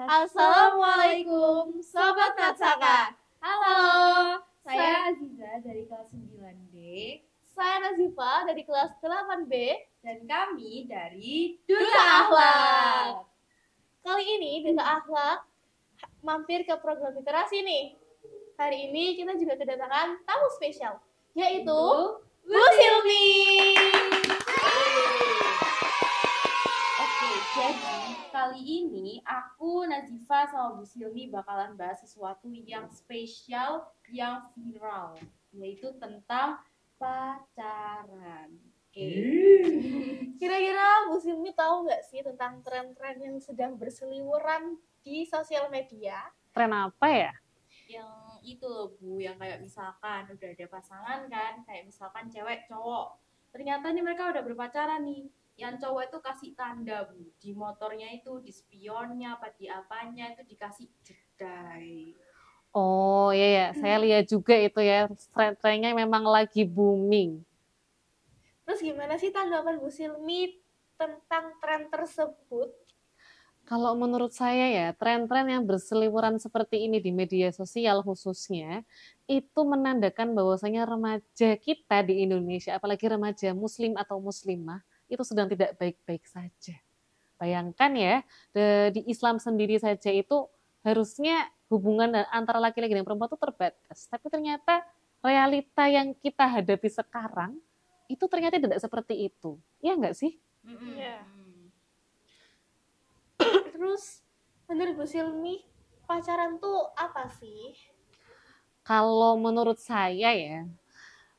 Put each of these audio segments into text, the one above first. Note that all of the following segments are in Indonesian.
Assalamualaikum Sobat Natsaka. Halo, saya Aziza dari kelas 9B. Saya Nazifa dari kelas 8B. Dan kami dari Duta Akhlak. Kali ini Duta Akhlak mampir ke program literasi nih. Hari ini kita juga kedatangan tamu spesial, yaitu Bu Silmi. Oke, jadi kali ini aku, Nazifa, sama Bu Silmi bakalan bahas sesuatu yang spesial, yang viral, yaitu tentang pacaran. Oke. Kira-kira Bu Silmi tahu nggak sih tentang tren-tren yang sedang berseliweran di sosial media? Tren apa ya? Yang itu loh Bu, yang kayak misalkan udah ada pasangan kan, kayak misalkan cewek cowok, ternyata nih mereka udah berpacaran nih. Yang cowok itu kasih tanda Bu, di motornya itu, di spionnya, apa di apanya itu dikasih jedai. Oh iya ya, saya lihat juga itu ya, tren-trennya memang lagi booming. Terus gimana sih tanggapan Bu Silmi tentang tren tersebut? Kalau menurut saya ya, tren-tren yang berseliweran seperti ini di media sosial khususnya, itu menandakan bahwasanya remaja kita di Indonesia, apalagi remaja muslim atau muslimah, itu sedang tidak baik-baik saja. Bayangkan ya, di Islam sendiri saja itu harusnya hubungan antara laki-laki dan perempuan itu terbatas. Tapi ternyata realita yang kita hadapi sekarang, itu ternyata tidak seperti itu. Iya nggak sih? Iya. Terus menurut Bu Silmi, pacaran tuh apa sih? Kalau menurut saya ya,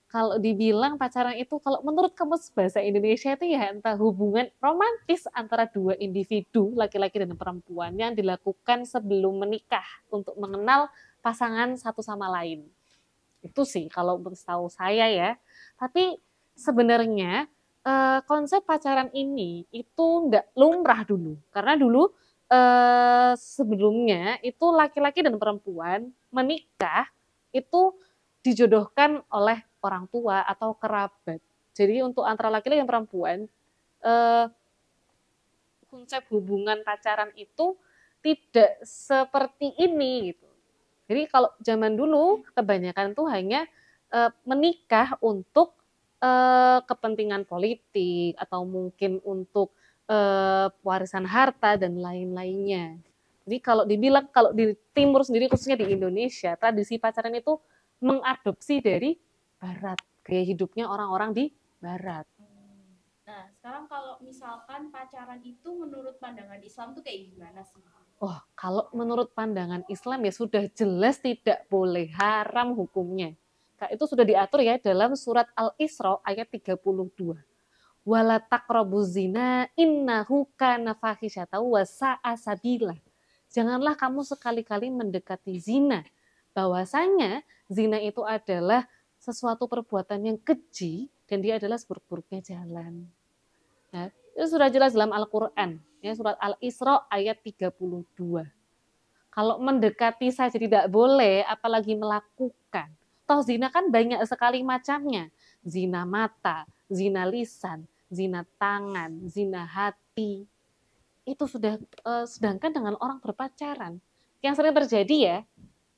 kalau dibilang pacaran itu, kalau menurut Kamus Bahasa Indonesia itu ya entah hubungan romantis antara dua individu, laki-laki dan perempuan, yang dilakukan sebelum menikah untuk mengenal pasangan satu sama lain. Itu sih kalau setahu saya ya. Tapi sebenarnya konsep pacaran ini itu nggak lumrah dulu. Karena dulu sebelumnya itu laki-laki dan perempuan menikah itu dijodohkan oleh orang tua atau kerabat. Jadi untuk antara laki-laki dan perempuan, konsep hubungan pacaran itu tidak seperti ini gitu. Jadi kalau zaman dulu kebanyakan tuh hanya menikah untuk kepentingan politik atau mungkin untuk warisan harta dan lain-lainnya. Jadi kalau dibilang kalau di timur sendiri khususnya di Indonesia, tradisi pacaran itu mengadopsi dari barat, gaya hidupnya orang-orang di barat. Nah, sekarang kalau misalkan pacaran itu menurut pandangan Islam tuh kayak gimana sih? Oh, kalau menurut pandangan Islam ya sudah jelas tidak boleh, haram hukumnya. Itu sudah diatur ya dalam surat Al-Isra ayat 32. Wala taqrabuz zina innahu kana fahisyatan wa sa'a sabila. Janganlah kamu sekali-kali mendekati zina. Bahwasanya zina itu adalah sesuatu perbuatan yang keji dan dia adalah seburuk-buruknya jalan. Nah, itu sudah jelas dalam Al-Quran, ya, surat Al-Isra ayat 32. Kalau mendekati saja tidak boleh, apalagi melakukan. Toh zina kan banyak sekali macamnya. Zina mata, zina lisan, zina tangan, zina hati. Itu sudah sedangkan dengan orang berpacaran. Yang sering terjadi ya,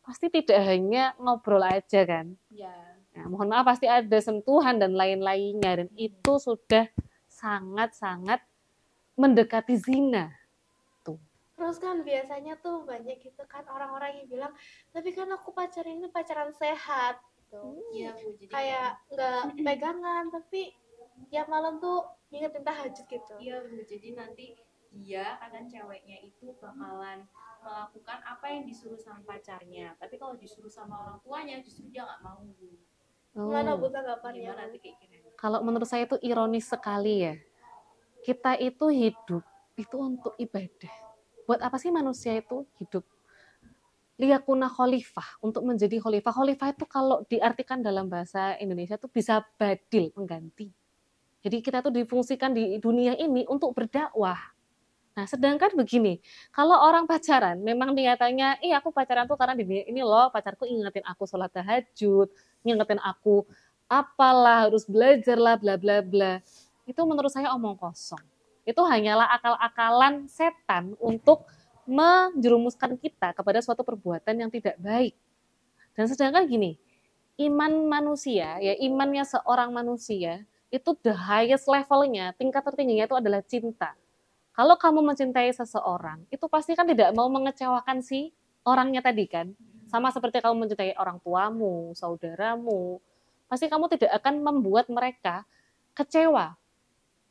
pasti tidak hanya ngobrol aja kan. Ya. Nah, mohon maaf pasti ada sentuhan dan lain-lainnya dan itu sudah sangat-sangat mendekati zina. Terus kan biasanya tuh banyak gitu kan orang-orang yang bilang, tapi kan aku pacaran ini pacaran sehat gitu. Iya Bu, jadi Kayak nggak pegangan, tapi tiap malam tuh ngingetin tahajud gitu. iya Bu, jadi nanti dia kadang ceweknya itu bakalan melakukan apa yang disuruh sama pacarnya. Tapi kalau disuruh sama orang tuanya justru dia nggak mau Bu. Gimana Bu tanggapannya? Gimana nanti kayak gini? Kalau menurut saya itu ironis sekali ya. Kita itu hidup itu untuk ibadah. Buat apa sih manusia itu hidup? Liyakuna khalifah, untuk menjadi khalifah. Khalifah itu kalau diartikan dalam bahasa Indonesia itu bisa badil, pengganti. Jadi kita tuh difungsikan di dunia ini untuk berdakwah. Nah, sedangkan begini, kalau orang pacaran, memang niatannya, aku pacaran tuh karena ini loh, pacarku ingetin aku sholat tahajud, ngingetin aku apalah, harus belajar lah, bla bla bla. Itu menurut saya omong kosong. Itu hanyalah akal-akalan setan untuk menjerumuskan kita kepada suatu perbuatan yang tidak baik. Dan sedangkan gini, iman manusia, ya imannya seorang manusia, itu the highest levelnya, tingkat tertingginya itu adalah cinta. Kalau kamu mencintai seseorang, itu pasti kan tidak mau mengecewakan si orangnya tadi kan. Sama seperti kamu mencintai orang tuamu, saudaramu, pasti kamu tidak akan membuat mereka kecewa.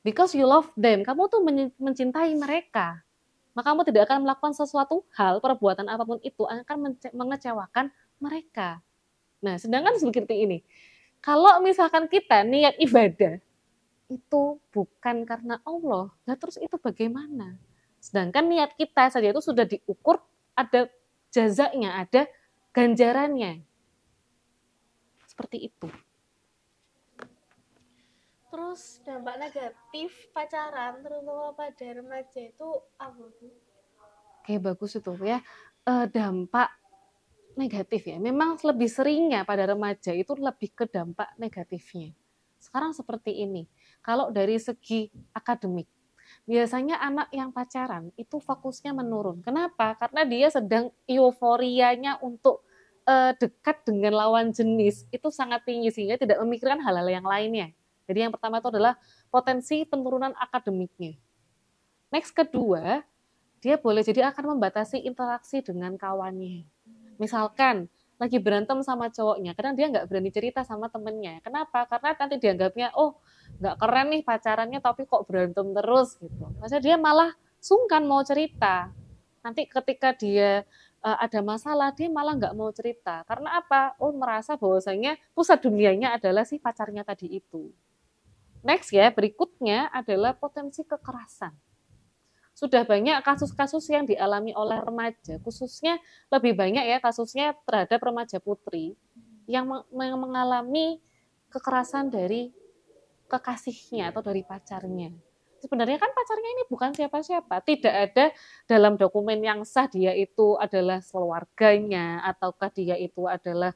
Because you love them, kamu tuh mencintai mereka. Maka kamu tidak akan melakukan sesuatu hal, perbuatan apapun itu akan mengecewakan mereka. Nah, sedangkan seperti ini, kalau misalkan kita niat ibadah, itu bukan karena Allah, nah terus itu bagaimana? Sedangkan niat kita saja itu sudah diukur, ada jazanya, ada ganjarannya. Seperti itu. Terus dampak negatif pacaran terutama pada remaja itu apa Bu? Oke, bagus itu ya. Dampak negatif ya. Memang lebih seringnya pada remaja itu lebih ke dampak negatifnya. Sekarang seperti ini. Kalau dari segi akademik, biasanya anak yang pacaran itu fokusnya menurun. Kenapa? Karena dia sedang euforianya untuk dekat dengan lawan jenis itu sangat tinggi sehingga tidak memikirkan hal-hal yang lainnya. Jadi yang pertama itu adalah potensi penurunan akademiknya. Next kedua, dia boleh jadi akan membatasi interaksi dengan kawannya. Misalkan lagi berantem sama cowoknya, kadang dia nggak berani cerita sama temennya. Kenapa? Karena nanti dianggapnya, oh nggak keren nih pacarannya tapi kok berantem terus gitu. Maksudnya dia malah sungkan mau cerita. Nanti ketika dia ada masalah, dia malah nggak mau cerita. Karena apa? Oh merasa bahwasanya pusat dunianya adalah si pacarnya tadi itu. Next ya, berikutnya adalah potensi kekerasan. Sudah banyak kasus-kasus yang dialami oleh remaja, khususnya lebih banyak ya kasusnya terhadap remaja putri yang mengalami kekerasan dari kekasihnya atau dari pacarnya. Sebenarnya kan pacarnya ini bukan siapa-siapa, tidak ada dalam dokumen yang sah dia itu adalah keluarganya ataukah dia itu adalah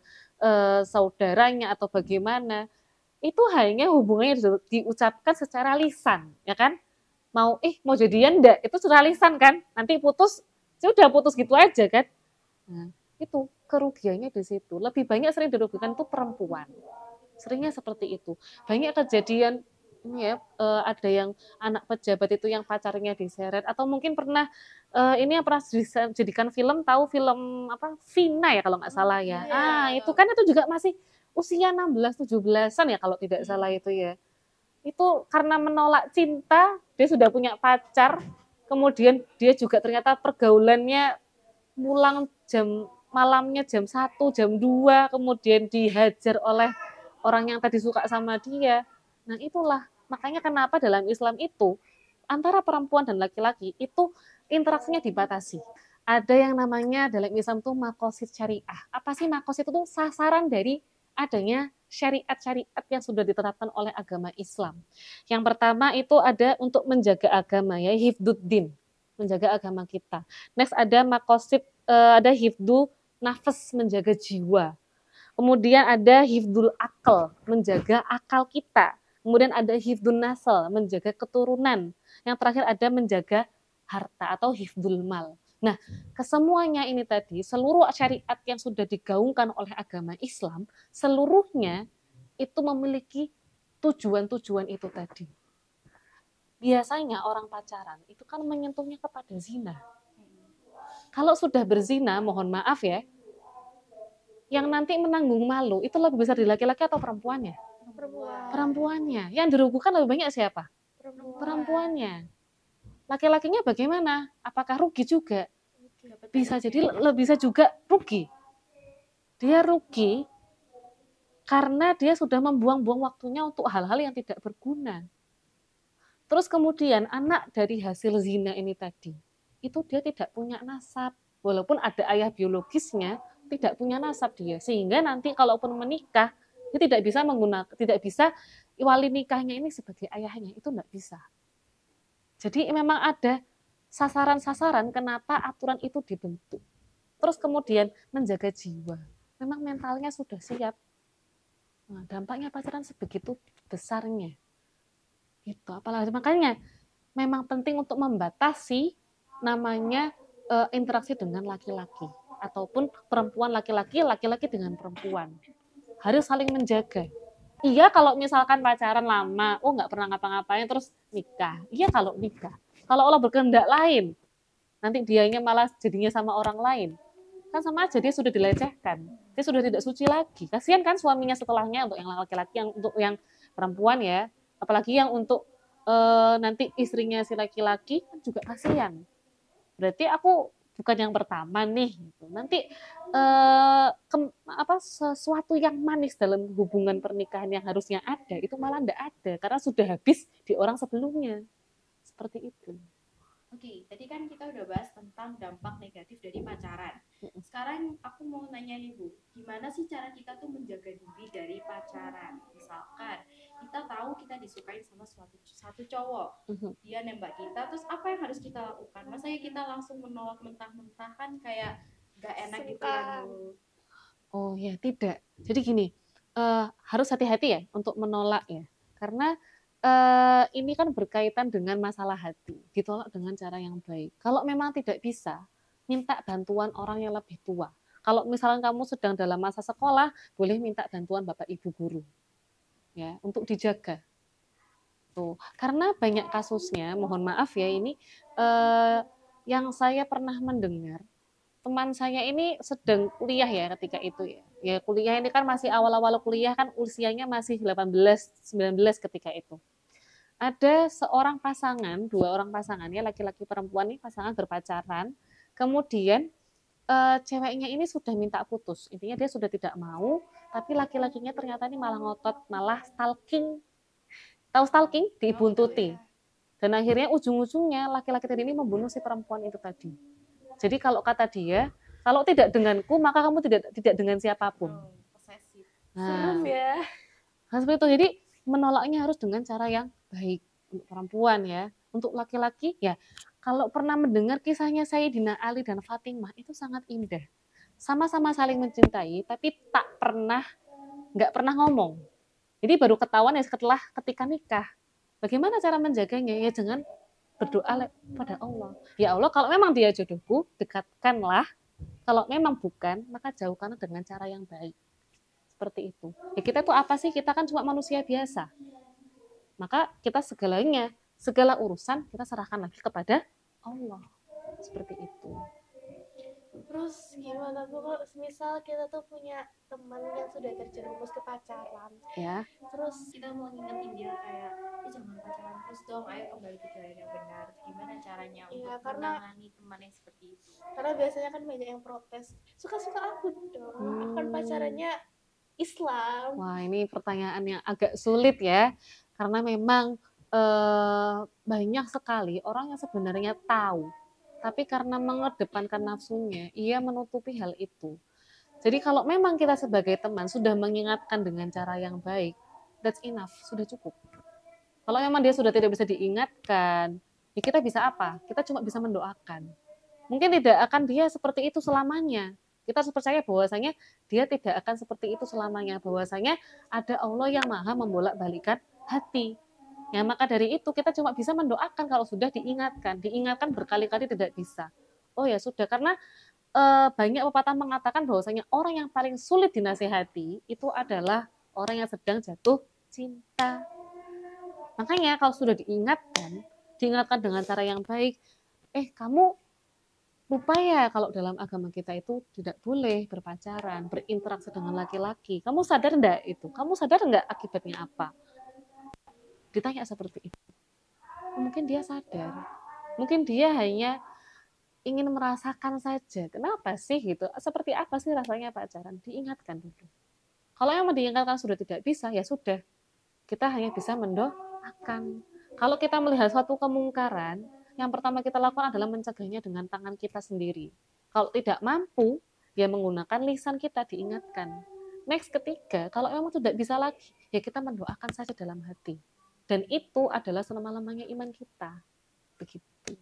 saudaranya atau bagaimana. Itu hanya hubungannya diucapkan secara lisan, ya kan? Mau jadian enggak, itu secara lisan kan, nanti putus, sudah putus gitu aja kan. Nah, itu kerugiannya di situ. Lebih banyak sering dirugikan itu perempuan. Seringnya seperti itu. Banyak kejadian ini ya, ada yang anak pejabat itu yang pacarnya diseret atau mungkin pernah ini yang pernah dijadikan film, tahu film apa Vina ya kalau nggak salah ya. Itu kan itu juga masih usia 16 17-an ya kalau tidak salah itu ya. Itu karena menolak cinta, dia sudah punya pacar, kemudian dia juga ternyata pergaulannya pulang malamnya jam 1, jam 2, kemudian dihajar oleh orang yang tadi suka sama dia. Nah itulah, makanya kenapa dalam Islam itu, antara perempuan dan laki-laki itu interaksinya dibatasi. Ada yang namanya dalam Islam itu maqasid syariah. Apa sih maqasid itu? Sasaran dari adanya syariat-syariat yang sudah ditetapkan oleh agama Islam. Yang pertama itu ada untuk menjaga agama ya, hifduddin, menjaga agama kita. Next ada maqasid, ada hifdu nafas, menjaga jiwa. Kemudian ada hifdul akal, menjaga akal kita. Kemudian ada hifdun nasl, menjaga keturunan. Yang terakhir ada menjaga harta atau hifdul mal. Nah, kesemuanya ini tadi, seluruh syariat yang sudah digaungkan oleh agama Islam, seluruhnya itu memiliki tujuan-tujuan itu tadi. Biasanya orang pacaran itu kan menyentuhnya kepada zina. Kalau sudah berzina, mohon maaf ya, yang nanti menanggung malu itu lebih besar di laki-laki atau perempuannya? Perempuannya. Yang dirugikan lebih banyak siapa? Perempuannya. Laki-lakinya bagaimana? Apakah rugi juga? Bisa jadi bisa juga rugi. Dia rugi karena dia sudah membuang-buang waktunya untuk hal-hal yang tidak berguna. Terus kemudian anak dari hasil zina ini tadi, itu dia tidak punya nasab. Walaupun ada ayah biologisnya, tidak punya nasab dia. Sehingga nanti kalaupun menikah, dia tidak bisa wali nikahnya ini sebagai ayahnya, itu tidak bisa. Jadi memang ada sasaran-sasaran kenapa aturan itu dibentuk. Terus kemudian menjaga jiwa. Memang mentalnya sudah siap. Nah, dampaknya pacaran sebegitu besarnya. Gitu. Apalagi makanya memang penting untuk membatasi namanya interaksi dengan laki-laki ataupun perempuan laki-laki, laki-laki dengan perempuan. Harus saling menjaga. Iya kalau misalkan pacaran lama, oh nggak pernah ngapa-ngapain terus nikah. Iya kalau nikah. Kalau Allah berkehendak lain, nanti dianya malah jadinya sama orang lain. Kan sama aja dia sudah dilecehkan. Dia sudah tidak suci lagi. Kasihan kan suaminya setelahnya untuk yang laki-laki, yang untuk yang perempuan ya. Apalagi yang untuk nanti istrinya si laki-laki kan juga kasihan. Berarti aku bukan yang pertama nih. Gitu. Nanti sesuatu yang manis dalam hubungan pernikahan yang harusnya ada itu malah tidak ada karena sudah habis di orang sebelumnya. Seperti itu. Oke, tadi kan kita udah bahas tentang dampak negatif dari pacaran. Sekarang aku mau nanya nih Bu, gimana sih cara kita tuh menjaga diri dari pacaran? Misalkan kita tahu kita disukai sama satu cowok, dia nembak kita, terus apa yang harus kita lakukan? Masa ya kita langsung menolak mentah-mentah kan kayak gak enak gitu ya Bu? Oh ya tidak. Jadi gini, harus hati-hati ya untuk menolak ya, karena ini kan berkaitan dengan masalah hati, ditolak dengan cara yang baik. Kalau memang tidak bisa, minta bantuan orang yang lebih tua. Kalau misalnya kamu sedang dalam masa sekolah, boleh minta bantuan Bapak Ibu guru, ya, untuk dijaga. Tuh, karena banyak kasusnya, mohon maaf ya ini, yang saya pernah mendengar, teman saya ini sedang kuliah ya ketika itu ya. Ya kuliah ini kan masih awal-awal kuliah kan usianya masih 18-19 ketika itu. Ada seorang pasangan, 2 orang pasangan ya, laki-laki perempuan nih pasangan berpacaran. Kemudian ceweknya ini sudah minta putus. Intinya dia sudah tidak mau, tapi laki-lakinya ternyata ini malah ngotot, malah stalking. Tahu stalking? Dibuntuti. Dan akhirnya ujung-ujungnya laki-laki tadi ini membunuh si perempuan itu tadi. Jadi kalau kata dia, kalau tidak denganku maka kamu tidak dengan siapapun. Posesif. Serem ya. Nah, seperti itu. Jadi menolaknya harus dengan cara yang baik untuk perempuan ya. Untuk laki-laki ya, kalau pernah mendengar kisahnya Sayyidina Ali dan Fatimah itu sangat indah. Sama-sama saling mencintai, tapi nggak pernah ngomong. Jadi baru ketahuan ya setelah ketika nikah. Bagaimana cara menjaganya? Ya jangan berdoa pada Allah. Ya Allah, kalau memang dia jodohku, dekatkanlah. Kalau memang bukan, maka jauhkanlah dengan cara yang baik. Seperti itu. Ya kita tuh apa sih? Kita kan cuma manusia biasa. Maka kita segalanya, segala urusan kita serahkan lagi kepada Allah. Seperti itu. Terus gimana tuh kalau misal kita tuh punya teman yang sudah terjerumus ke pacaran, ya. Terus kita mau ngingetin dia kayak, jangan pacaran terus dong, ayo kembali ke jalan yang benar. Gimana caranya untuk menangani teman yang seperti itu? Karena biasanya kan banyak yang protes, suka-suka aku dong, akan pacarannya Islam. Wah, ini pertanyaan yang agak sulit ya, karena memang banyak sekali orang yang sebenarnya tahu, tapi karena mengedepankan nafsunya, ia menutupi hal itu. Jadi kalau memang kita sebagai teman sudah mengingatkan dengan cara yang baik, that's enough, sudah cukup. Kalau memang dia sudah tidak bisa diingatkan, ya kita bisa apa? Kita cuma bisa mendoakan. Mungkin tidak akan dia seperti itu selamanya. Kita harus percaya bahwasanya dia tidak akan seperti itu selamanya. Bahwasanya ada Allah yang maha membolak-balikan hati. Ya, maka dari itu kita cuma bisa mendoakan kalau sudah diingatkan. Diingatkan berkali-kali tidak bisa. Oh ya sudah, karena banyak pepatah mengatakan bahwasanya orang yang paling sulit dinasihati itu adalah orang yang sedang jatuh cinta. Makanya kalau sudah diingatkan dengan cara yang baik, kamu lupa ya kalau dalam agama kita itu tidak boleh berpacaran, berinteraksi dengan laki-laki. Kamu sadar enggak itu? Kamu sadar enggak akibatnya apa? Ditanya seperti itu. Mungkin dia sadar. Mungkin dia hanya ingin merasakan saja. Kenapa sih gitu? Seperti apa sih rasanya pacaran? Diingatkan dulu. Kalau yang diingatkan sudah tidak bisa, ya sudah. Kita hanya bisa mendoakan. Kalau kita melihat suatu kemungkaran, yang pertama kita lakukan adalah mencegahnya dengan tangan kita sendiri. Kalau tidak mampu, ya menggunakan lisan kita diingatkan. Next ketiga, kalau memang tidak bisa lagi, ya kita mendoakan saja dalam hati. Dan itu adalah selama-lamanya iman kita. Begitu.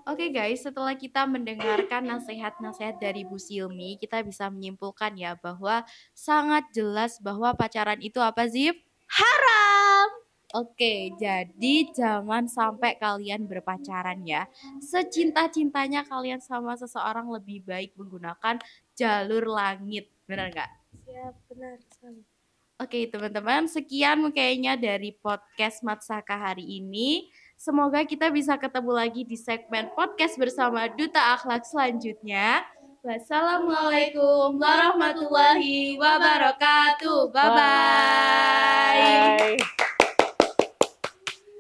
Oke guys, setelah kita mendengarkan nasihat-nasihat dari Bu Silmi, kita bisa menyimpulkan ya bahwa sangat jelas bahwa pacaran itu apa, Zip? Haram! Oke, jadi jangan sampai kalian berpacaran ya. Secinta-cintanya kalian sama seseorang lebih baik menggunakan jalur langit. Benar nggak? Siap, benar sekali. Oke, teman-teman, sekian kayaknya dari podcast Matsaka hari ini. Semoga kita bisa ketemu lagi di segmen podcast bersama Duta Akhlak selanjutnya. Wassalamualaikum warahmatullahi wabarakatuh. Bye-bye. Bye.